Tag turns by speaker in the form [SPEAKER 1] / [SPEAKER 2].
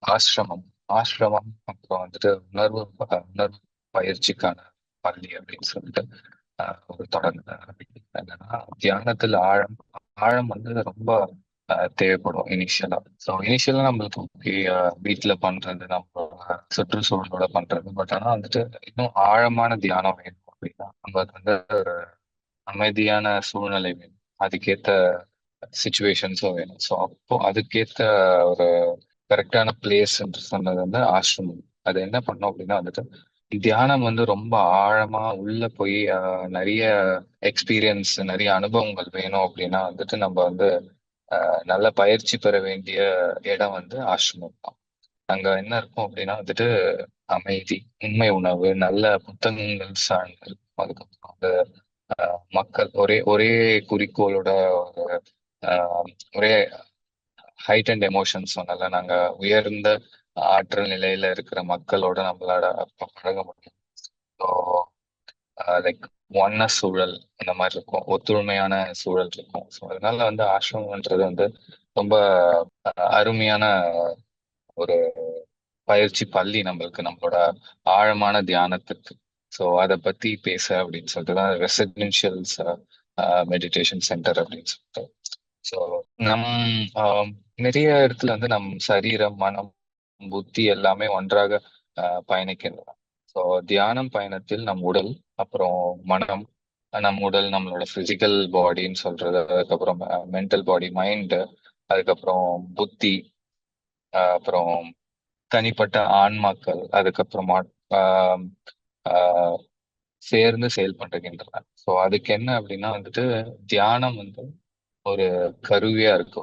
[SPEAKER 1] ஆசிரமம் ஆசிரமம் அப்புறம் வந்துட்டு உணர்வு பயிற்சிக்கான பள்ளி அப்படின்னு சொல்லிட்டு ஒரு தொடர்ந்து என்னன்னா தியானத்துல ஆழம் ஆழம் வந்து ரொம்ப தேவைப்படும் இனிஷியலா. ஸோ இனிஷியலா நம்மளுக்கு வீட்டுல பண்றது நம்மளோட சுற்றுச்சூழலோட பண்றது. பட் ஆனா வந்துட்டு இன்னும் ஆழமான தியானம் வேணும் அப்படின்னா நம்மளுக்கு வந்து ஒரு அமைதியான சூழ்நிலை வேணும். அதுக்கேத்த சுச்சுவேஷன்ஸும் வேணும். ஸோ அப்போ அதுக்கேத்த ஒரு கரெக்டான பிளேஸ் என்று சொன்னது வந்து ஆசிரமம். அது என்ன பண்ணோம் அப்படின்னா வந்துட்டு தியானம் வந்து ரொம்ப ஆழமா உள்ள போய் நிறைய எக்ஸ்பீரியன்ஸ் நிறைய அனுபவங்கள் வேணும் அப்படின்னா வந்துட்டு நம்ம வந்து நல்ல பயிற்சி பெற வேண்டிய இடம் வந்து ஆசிரமம் தான். அங்க என்ன இருக்கும் அப்படின்னா வந்துட்டு அமைதி, உண்மை உணவு, நல்ல புத்தகங்கள் சார்ந்து இருக்கும். அதுக்கப்புறம் வந்து மக்கள் ஒரே ஒரே குறிக்கோளோட ஒரு ஆஹ், ஒரே ஹைட் அண்ட் எமோஷன்ஸ் சொன்னால நாங்க உயர்ந்த ஆற்றல் நிலையில இருக்கிற மக்களோட நம்மளோட பழக முடியும். ஸோ லைக் ஒன்னஸ் சூழல் இந்த மாதிரி இருக்கும், ஒத்துழைமையான சூழல் இருக்கும். ஸோ அதனால வந்து ஆசிரமம்ன்றது வந்து ரொம்ப அருமையான ஒரு பயிற்சி பள்ளி நம்மளுக்கு நம்மளோட ஆழமான தியானத்துக்கு. ஸோ அதை பத்தி பேச அப்படின்னு சொல்லிட்டு தான் ரெசிடென்ஷியல்ஸ் மெடிடேஷன் சென்டர் அப்படின்னு சொல்லிட்டு. ஸோ நம் நிறைய இடத்துல வந்து நம் சரீரம், மனம், புத்தி எல்லாமே ஒன்றாக பயணிக்கின்றன. ஸோ தியானம் பயணத்தில் நம் உடல், அப்புறம் மனம், நம் உடல் நம்மளோட பிசிக்கல் பாடின்னு சொல்றது, அதுக்கப்புறம் மென்டல் பாடி மைண்டு, அதுக்கப்புறம் புத்தி, அப்புறம் தனிப்பட்ட ஆன்மாக்கள், அதுக்கப்புறமா ஆஹ் ஆஹ் சேர்ந்து செயல்படுகின்றன. ஸோ அதுக்கு என்ன அப்படின்னா வந்துட்டு தியானம் வந்து ஒரு கருவியா இருக்கு.